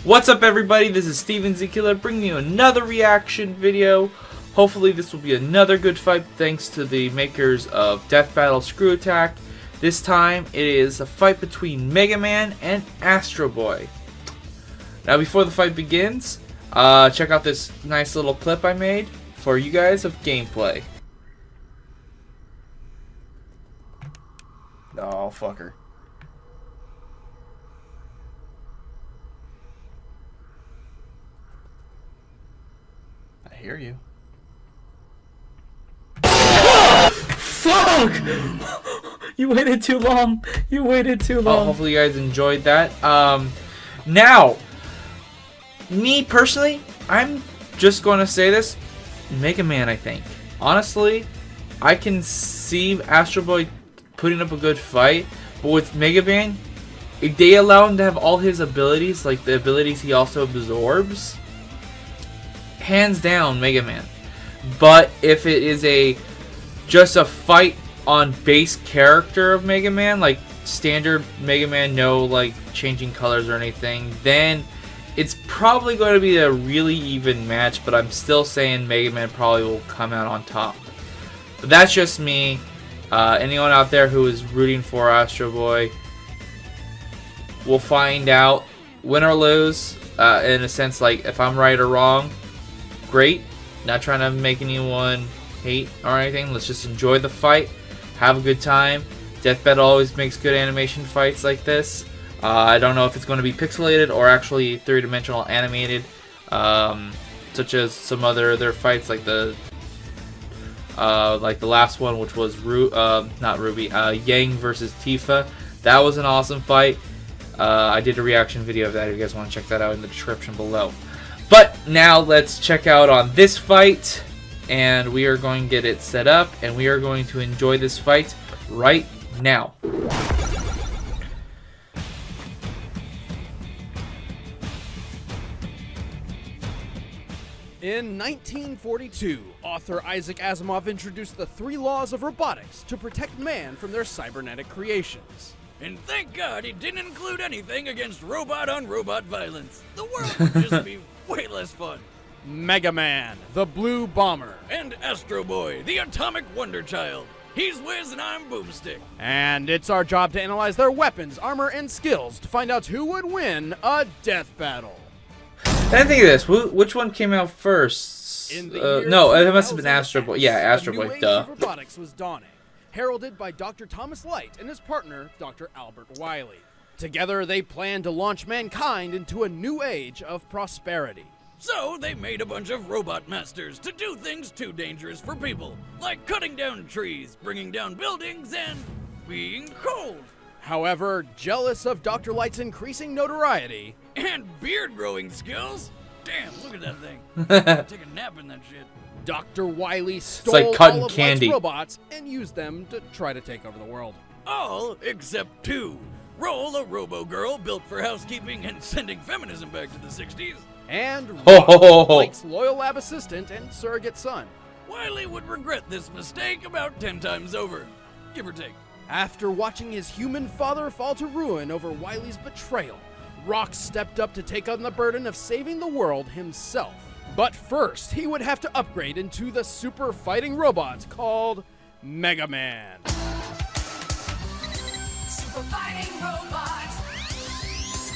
What's up, everybody? This is Steven Zekiller bringing you another reaction video. Hopefully this will be another good fight thanks to the makers of Death Battle Screw Attack. This time it is a fight between Mega Man and Astro Boy. Now before the fight begins, check out this nice little clip I made for you guys of gameplay. Oh, fucker. I hear you. Fuck! You waited too long. You waited too long. Hopefully you guys enjoyed that. Now, me personally, I'm just going to say this. Mega Man, I think. Honestly, I can see Astro Boy putting up a good fight, but with Mega Man, if they allow him to have all his abilities, like the abilities he also absorbs, hands down Mega Man. But if it is just a fight on base character of Mega Man, like standard Mega Man, no like changing colors or anything, then it's probably going to be a really even match, but I'm still saying Mega Man probably will come out on top. But that's just me. Anyone out there who is rooting for Astro Boy, we'll find out, win or lose, in a sense, like if I'm right or wrong, great. Not trying to make anyone hate or anything. Let's just enjoy the fight, have a good time. Death Battle always makes good animation fights like this. I don't know if it's going to be pixelated or actually three-dimensional animated, such as some other fights like the last one, which was not Ruby, Yang versus Tifa. That was an awesome fight. I did a reaction video of that if you guys want to check that out in the description below. But now let's check out on this fight, and we are going to get it set up, and we are going to enjoy this fight right now. In 1942, author Isaac Asimov introduced the 3 laws of robotics to protect man from their cybernetic creations. And thank God he didn't include anything against robot-on-robot violence. The world would just be way less fun. Mega Man, the Blue Bomber. And Astro Boy, the Atomic Wonder Child. He's Whiz and I'm Boomstick. And it's our job to analyze their weapons, armor, and skills to find out who would win a death battle. I think of this. Which one came out first? No, it must have been Astro Boy. Yeah, Astro Boy. Duh. Robotics was dawning, heralded by Dr. Thomas Light and his partner, Dr. Albert Wiley. Together, they planned to launch mankind into a new age of prosperity. So they made a bunch of robot masters to do things too dangerous for people, like cutting down trees, bringing down buildings, and being cold. However, jealous of Dr. Light's increasing notoriety and beard growing skills. Damn, look at that thing. Take a nap in that shit. Dr. Wiley stole all of Light's robots and used them to try to take over the world. All except 2. Roll, a robo-girl built for housekeeping and sending feminism back to the 60s. And Rock, Light's loyal lab assistant and surrogate son. Wiley would regret this mistake about 10 times over, give or take. After watching his human father fall to ruin over Wiley's betrayal, Rock stepped up to take on the burden of saving the world himself. But first, he would have to upgrade into the super fighting robot called Mega Man. Super fighting robot,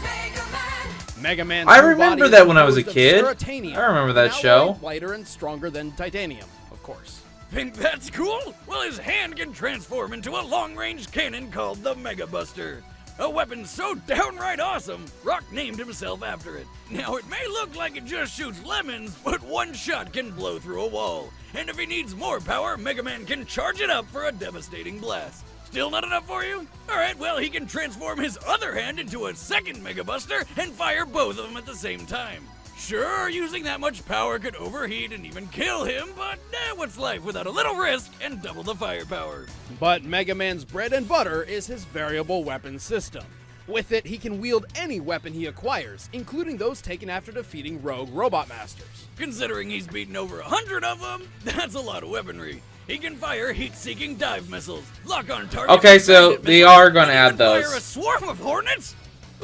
Mega Man. Mega Man's I remember that when I was a kid. I I remember that show. Lighter and stronger than titanium, of course. Think that's cool? Well, his hand can transform into a long-range cannon called the Mega Buster. A weapon so downright awesome, Rock named himself after it. Now, it may look like it just shoots lemons, but one shot can blow through a wall. And if he needs more power, Mega Man can charge it up for a devastating blast. Still not enough for you? Alright, well, he can transform his other hand into a second Mega Buster and fire both of them at the same time. Sure, using that much power could overheat and even kill him, but what's life without a little risk and double the firepower? But Mega Man's bread and butter is his variable weapon system. With it, he can wield any weapon he acquires, including those taken after defeating rogue robot masters. Considering he's beaten over 100 of them, that's a lot of weaponry. He can fire heat-seeking dive missiles, lock on target. Okay, so they are going to add those. Fire a swarm of hornets?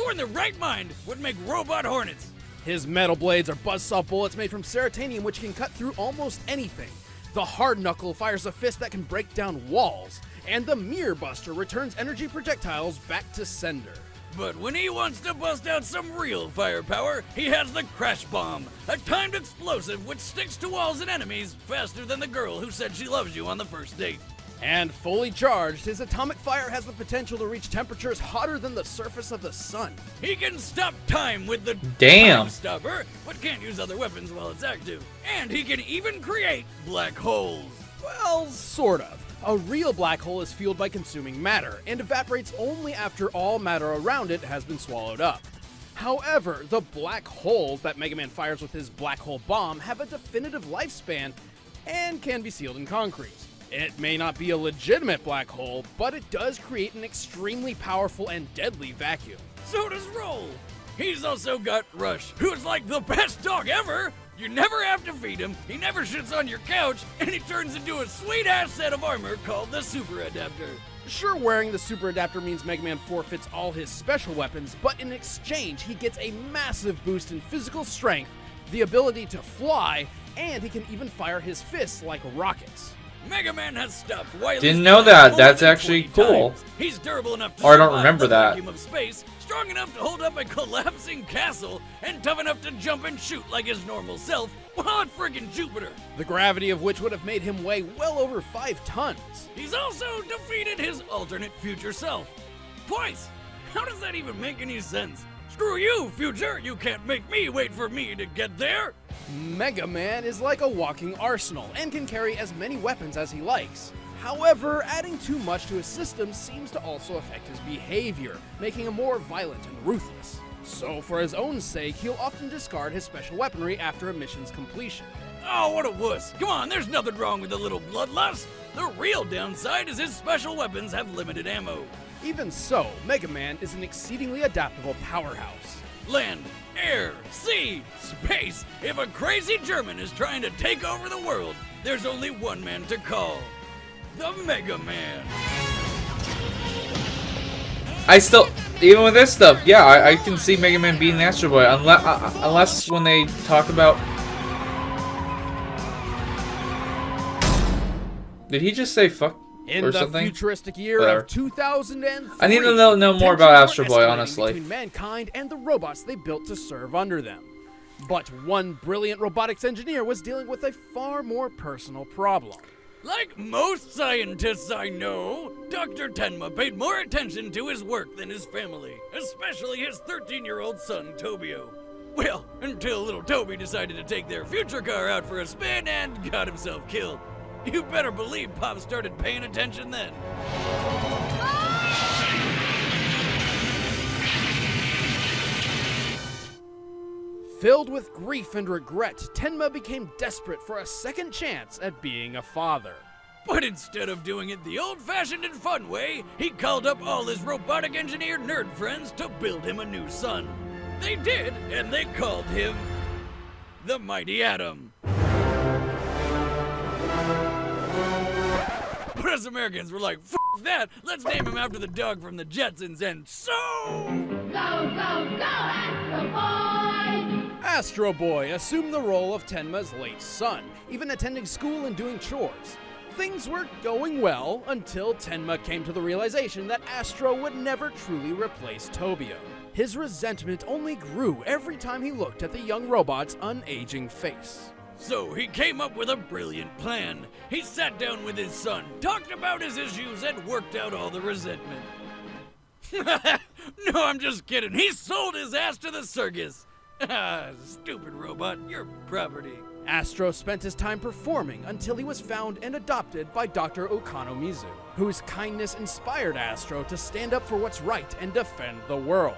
Who in their right mind would make robot hornets? His metal blades are buzzsaw bullets made from serotanium, which can cut through almost anything. The hard knuckle fires a fist that can break down walls, and the mirror buster returns energy projectiles back to sender. But when he wants to bust out some real firepower, he has the Crash Bomb, a timed explosive which sticks to walls and enemies faster than the girl who said she loves you on the first date. And fully charged, his atomic fire has the potential to reach temperatures hotter than the surface of the sun. He can stop time with the Damn. Time Stopper, but can't use other weapons while it's active. And he can even create black holes. Well, sort of. A real black hole is fueled by consuming matter and evaporates only after all matter around it has been swallowed up. However, the black holes that Mega Man fires with his black hole bomb have a definitive lifespan and can be sealed in concrete. It may not be a legitimate black hole, but it does create an extremely powerful and deadly vacuum. So does Roll. He's also got Rush, who's like the best dog ever. You never have to feed him, he never shits on your couch, and he turns into a sweet-ass set of armor called the Super Adapter. Sure, wearing the Super Adapter means Mega Man forfeits all his special weapons, but in exchange, he gets a massive boost in physical strength, the ability to fly, and he can even fire his fists like rockets. Mega Man has stopped Wily's Didn't know that. more That's than actually 20 cool. times. He's durable enough to Or I don't survive remember the that. vacuum of space, strong enough to hold up a collapsing castle, and tough enough to jump and shoot like his normal self while at friggin' Jupiter. The gravity of which would have made him weigh well over 5 tons. He's also defeated his alternate future self. Twice! How does that even make any sense? Screw you, future! You can't make me wait for me to get there! Mega Man is like a walking arsenal and can carry as many weapons as he likes. However, adding too much to his system seems to also affect his behavior, making him more violent and ruthless. So for his own sake, he'll often discard his special weaponry after a mission's completion. Oh, what a wuss! Come on, there's nothing wrong with a little bloodlust! The real downside is his special weapons have limited ammo. Even so, Mega Man is an exceedingly adaptable powerhouse. Land, air, sea, space. If a crazy German is trying to take over the world, there's only one man to call. The Mega Man. I still, even with this stuff, yeah, I can see Mega Man beating Astro Boy, unless when they talk about. Did he just say fuck In or the something? futuristic year Whatever. of 2003, I need to know more about tensions Astro were Boy, escalating honestly. between mankind and the robots they built to serve under them. But one brilliant robotics engineer was dealing with a far more personal problem. Like most scientists I know, Dr. Tenma paid more attention to his work than his family, especially his 13-year-old son, Tobio. Well, until little Toby decided to take their future car out for a spin and got himself killed. You better believe Pop started paying attention then. Filled with grief and regret, Tenma became desperate for a second chance at being a father. But instead of doing it the old-fashioned and fun way, he called up all his robotic engineer nerd friends to build him a new son. They did, and they called him the Mighty Atom. But us Americans were like, F that, let's name him after the dog from the Jetsons, and so... Go, go, go, Astro Boy! Astro Boy assumed the role of Tenma's late son, even attending school and doing chores. Things were going well until Tenma came to the realization that Astro would never truly replace Tobio. His resentment only grew every time he looked at the young robot's unaging face. So he came up with a brilliant plan. He sat down with his son, talked about his issues, and worked out all the resentment. No, I'm just kidding. He sold his ass to the circus. Stupid robot, you're property. Astro spent his time performing until he was found and adopted by Dr. Okano Mizu, whose kindness inspired Astro to stand up for what's right and defend the world.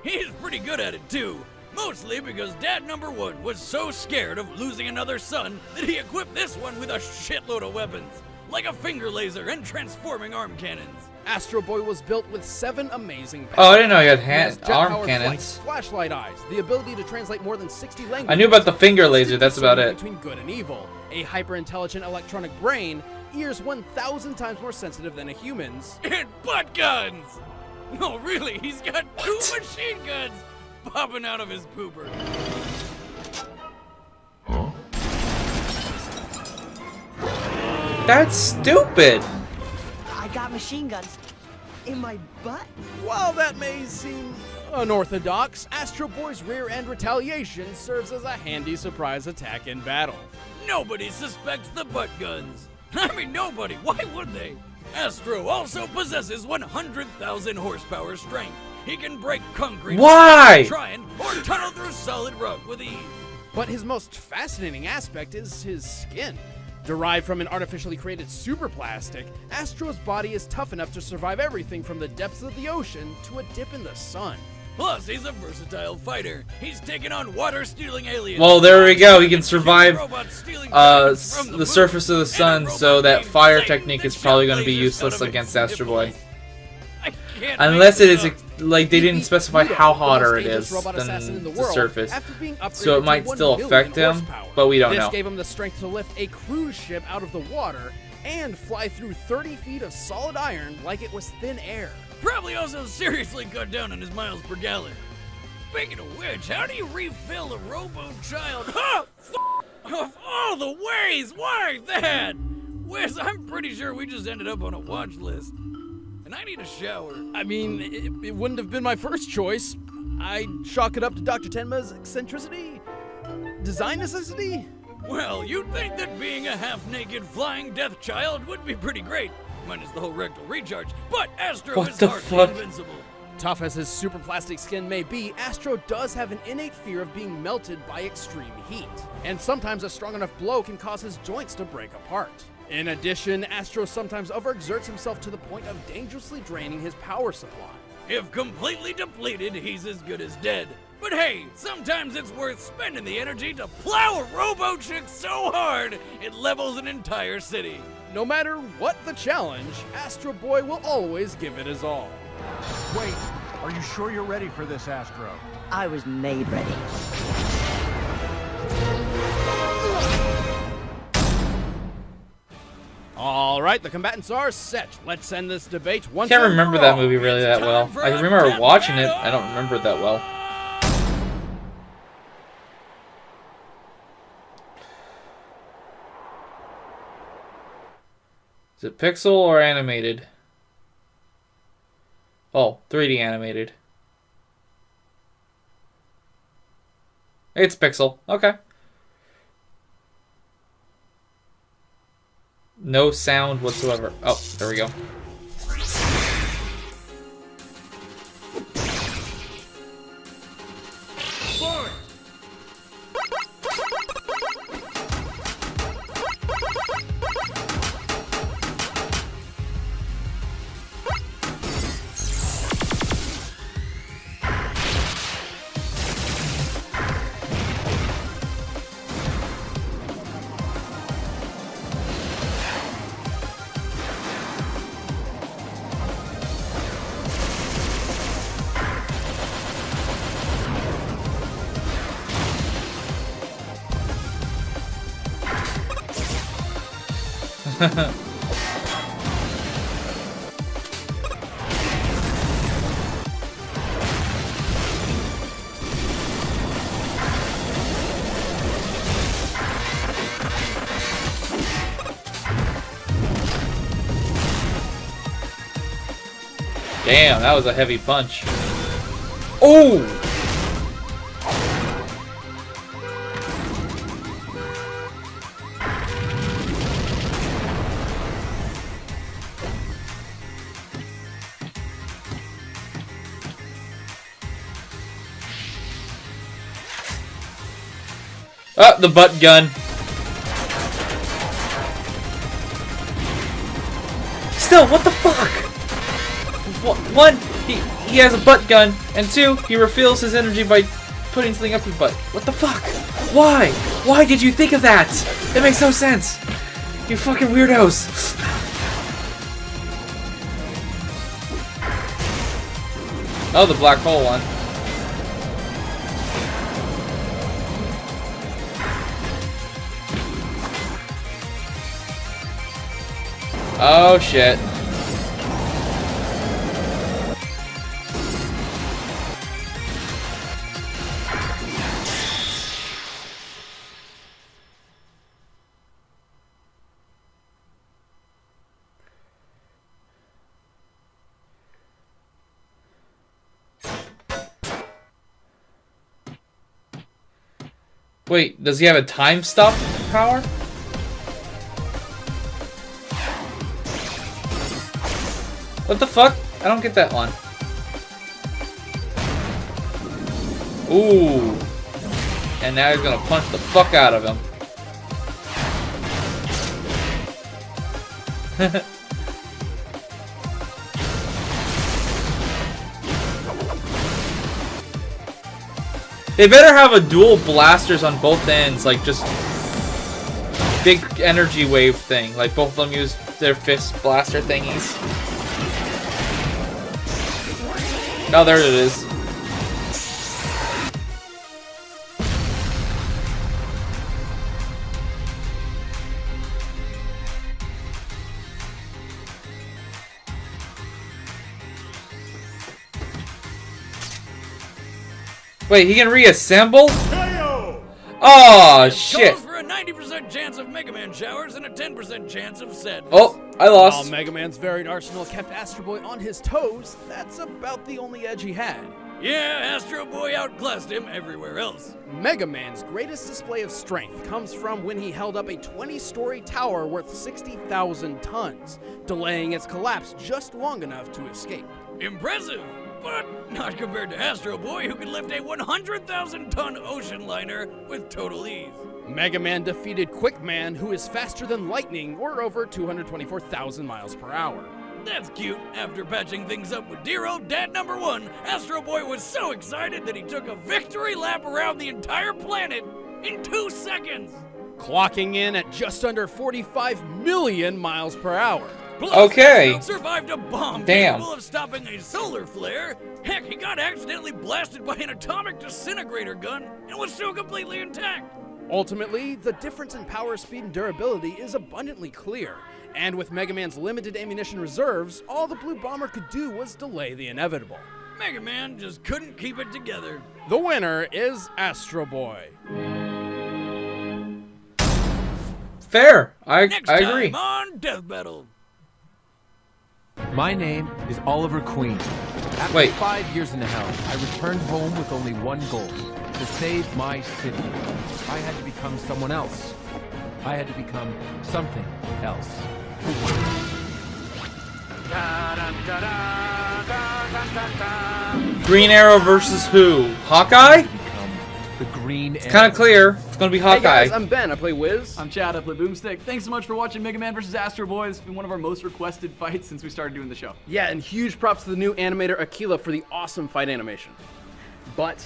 He's pretty good at it too. Mostly because dad number one was so scared of losing another son that he equipped this one with a shitload of weapons, like a finger laser and transforming arm cannons. Astro Boy was built with 7 amazing powers. Oh, I didn't know he had He has arm jet-powered cannons. flight, flashlight eyes, the ability to translate more than 60 languages. I knew about the finger laser, that's about it. Between good and evil, a hyper-intelligent electronic brain, ears 1,000 times more sensitive than a human's, And butt guns! No, really, he's got 2 machine guns popping out of his pooper. That's stupid. I got machine guns in my butt. While that may seem unorthodox, Astro Boy's rear end retaliation serves as a handy surprise attack in battle. Nobody suspects the butt guns. I mean, nobody. Why would they? Astro also possesses 100,000 horsepower strength. He can break concrete. Why? Trying or tunnel through solid rock with ease. But his most fascinating aspect is his skin. Derived from an artificially created superplastic, Astro's body is tough enough to survive everything from the depths of the ocean to a dip in the sun. Plus, he's a versatile fighter. He's taken on water-stealing aliens. Well, there we go. He can survive robots stealing diamonds from the moon, surface of the and a sun, robot so that named fire Satan technique that is probably shot going to be lasers useless out of against its Astro Boy. nipples. I can't Unless make it this is, up. like, they didn't specify Pluto, how the hotter most it dangerous is robot assassin than in the the world, surface. after being upgraded So it to might 1 still million affect him, horsepower. but we don't This know. gave him the strength to lift a cruise ship out of the water and fly through 30 feet of solid iron like it was thin air. Probably also seriously cut down on his miles per gallon. Speaking of which, how do you refill a robo-child? Of all the ways, why that? Wiz, I'm pretty sure we just ended up on a watch list. And I need a shower. I mean, it wouldn't have been my first choice. I'd chalk it up to Dr. Tenma's eccentricity? Design necessity? Well, you'd think that being a half-naked flying death child would be pretty great. Minus the whole rectal recharge. But Astro What is the hardly fuck? invincible. Tough as his super plastic skin may be, Astro does have an innate fear of being melted by extreme heat. And sometimes a strong enough blow can cause his joints to break apart. In addition, Astro sometimes overexerts himself to the point of dangerously draining his power supply. If completely depleted, he's as good as dead. But hey, sometimes it's worth spending the energy to plow a robo-chick so hard it levels an entire city. No matter what the challenge, Astro Boy will always give it his all. Wait, are you sure you're ready for this, Astro? I was made ready. All right, the combatants are set. Let's end this debate once I can't and remember for that all. movie really that time well. for I a remember death watching it. battle! I don't remember it that well. Is it pixel or animated? Oh, 3D animated. It's pixel. Okay. No sound whatsoever. Oh, there we go. Damn, that was a heavy punch. Oh! Oh, the butt gun. Still, what the fuck? One, he has a butt gun, and two, he refills his energy by putting something up his butt. What the fuck? Why? Why did you think of that? It makes no sense. You fucking weirdos. Oh, the black hole one. Oh shit. Wait, does he have a time stop power? What the fuck? I don't get that one. Ooh. And now he's gonna punch the fuck out of him. They better have a dual blasters on both ends, like just big energy wave thing. Like both of them use their fist blaster thingies. Oh, there it is. Wait, he can reassemble? Oh shit! Calls for a 90% chance of Mega Man showers and a 10% chance of sadness. Oh, I While lost. Mega Man's varied arsenal kept Astro Boy on his toes, that's about the only edge he had. Yeah, Astro Boy outclassed him everywhere else. Mega Man's greatest display of strength comes from when he held up a 20-story tower worth 60,000 tons, delaying its collapse just long enough to escape. Impressive, but not compared to Astro Boy, who can lift a 100,000-ton ocean liner with total ease. Mega Man defeated Quick Man, who is faster than lightning, or over 224,000 miles per hour. That's cute. After patching things up with dear old Dad Number 1, Astro Boy was so excited that he took a victory lap around the entire planet in 2 seconds. Clocking in at just under 45 million miles per hour. Plus, Okay. Astro survived a bomb Damn. capable of stopping a solar flare. Heck, he got accidentally blasted by an atomic disintegrator gun and was still completely intact. Ultimately, the difference in power, speed, and durability is abundantly clear. And with Mega Man's limited ammunition reserves, all the Blue Bomber could do was delay the inevitable. Mega Man just couldn't keep it together. The winner is Astro Boy. Fair. I Next agree. time on Death Battle. My name is Oliver Queen. After Wait. 5 years in hell, I returned home with only one goal: to save my city. I had to become someone else. I had to become something else. Green Arrow versus who? Hawkeye? Become the Green It's kind of clear. It's gonna be Hey Hawkeye. guys, I'm Ben. I play Wiz. I'm Chad, I play Boomstick. Thanks so much for watching Mega Man vs. Astro Boy. It's been one of our most requested fights since we started doing the show. Yeah, and huge props to the new animator Aquila for the awesome fight animation. But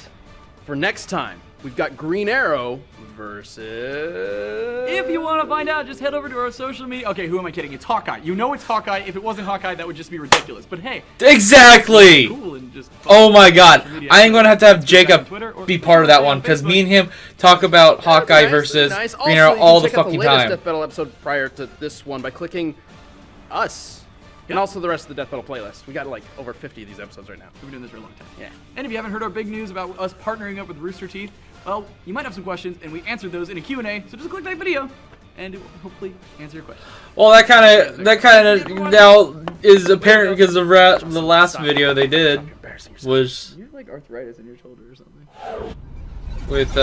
for next time, we've got Green Arrow versus... If you want to find out, just head over to our social media. Okay, who am I kidding? It's Hawkeye. You know it's Hawkeye. If it wasn't Hawkeye, that would just be ridiculous. But hey, Exactly. cool and just Oh my god. social media. I am gonna have to have Jacob Twitter or be part of that one because me and him talk about Hawkeye versus Nice. Green Also, Arrow you can all the check out fucking latest time. Death Battle episode prior to this one by clicking us. And also the rest of the Death Battle playlist. We got like over 50 of these episodes right now. We've been doing this for a long time. Yeah. And if you haven't heard our big news about us partnering up with Rooster Teeth, well, you might have some questions, and we answered those in a Q&A, so just click that video, and it will hopefully answer your question. Well, that kind of now is apparent because the last video they did Embarrassing yourself. was You have like arthritis in your shoulder or something. with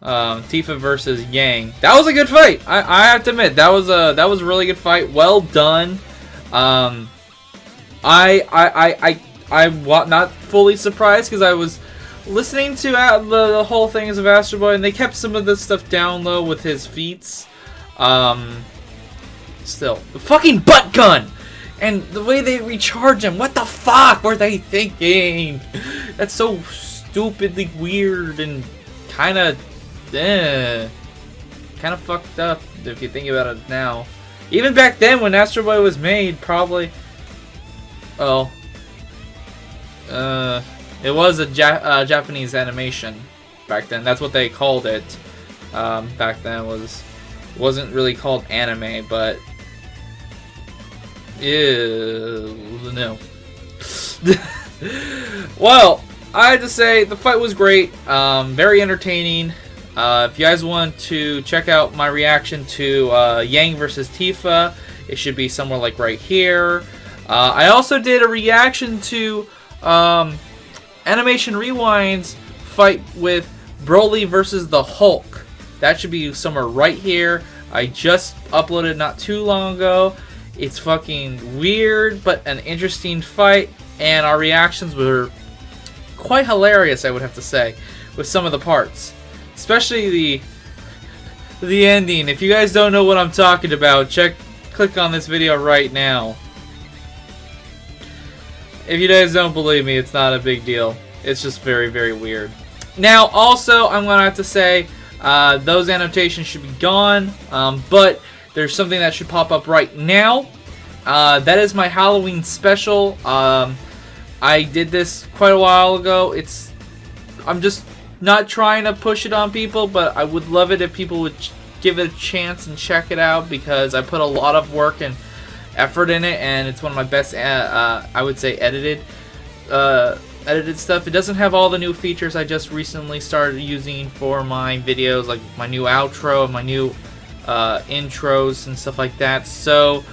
Tifa versus Yang. That was a good fight. I have to admit that was a really good fight. Well done. I'm not fully surprised because I was listening to the whole things of Astro Boy, and they kept some of this stuff down low with his feats. Still, the fucking butt gun and the way they recharge him. What the fuck were they thinking? That's so stupidly weird and kind of fucked up if you think about it now. Even back then when Astro Boy was made, probably. Well, it was a Japanese animation back then. That's what they called it. Back then wasn't really called anime, but no. Well, I had to say the fight was great. Very entertaining. If you guys want to check out my reaction to Yang versus Tifa, it should be somewhere like right here. I also did a reaction to Animation Rewind's fight with Broly versus the Hulk. That should be somewhere right here. I just uploaded not too long ago. It's fucking weird, but an interesting fight, and our reactions were quite hilarious, I would have to say, with some of the parts. Especially the ending. If you guys don't know what I'm talking about, click on this video right now. If you guys don't believe me, it's not a big deal. It's just very, very weird. Now, also, I'm going to have to say, those annotations should be gone, but there's something that should pop up right now. That is my Halloween special. I did this quite a while ago. I'm just not trying to push it on people, but I would love it if people would give it a chance and check it out, because I put a lot of work and effort in it, and it's one of my best, I would say, edited stuff. It doesn't have all the new features I just recently started using for my videos, like my new outro and my new intros and stuff like that. So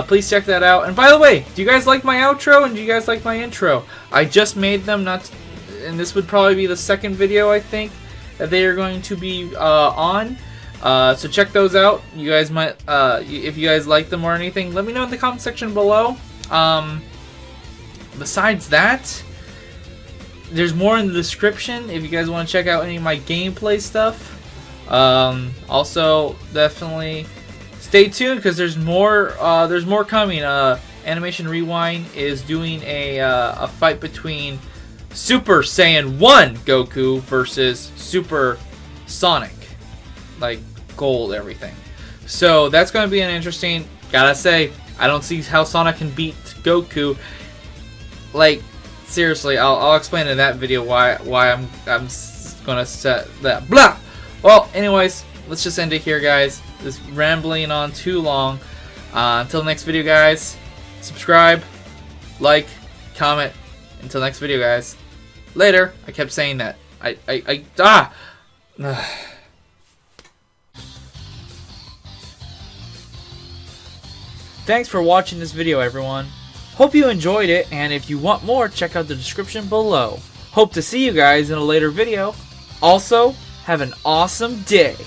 please check that out. And by the way, do you guys like my outro and do you guys like my intro? I just made them, and this would probably be the second video, I think, that they are going to be on. So check those out. You guys might, if you guys like them or anything, let me know in the comment section below. Besides that, there's more in the description if you guys want to check out any of my gameplay stuff. Also, definitely stay tuned, because there's more coming. Animation Rewind is doing a fight between Super Saiyan 1 Goku versus Super Sonic, like gold everything. So that's going to be an interesting. Gotta say, I don't see how Sonic can beat Goku. Like, seriously, I'll explain in that video why I'm gonna set that. Blah. Well, anyways, let's just end it here, guys. This rambling on too long. Until next video, guys. Subscribe, like, comment. Until next video, guys. Later. I kept saying that. Thanks for watching this video, everyone. Hope you enjoyed it, and if you want more, check out the description below. Hope to see you guys in a later video. Also, have an awesome day.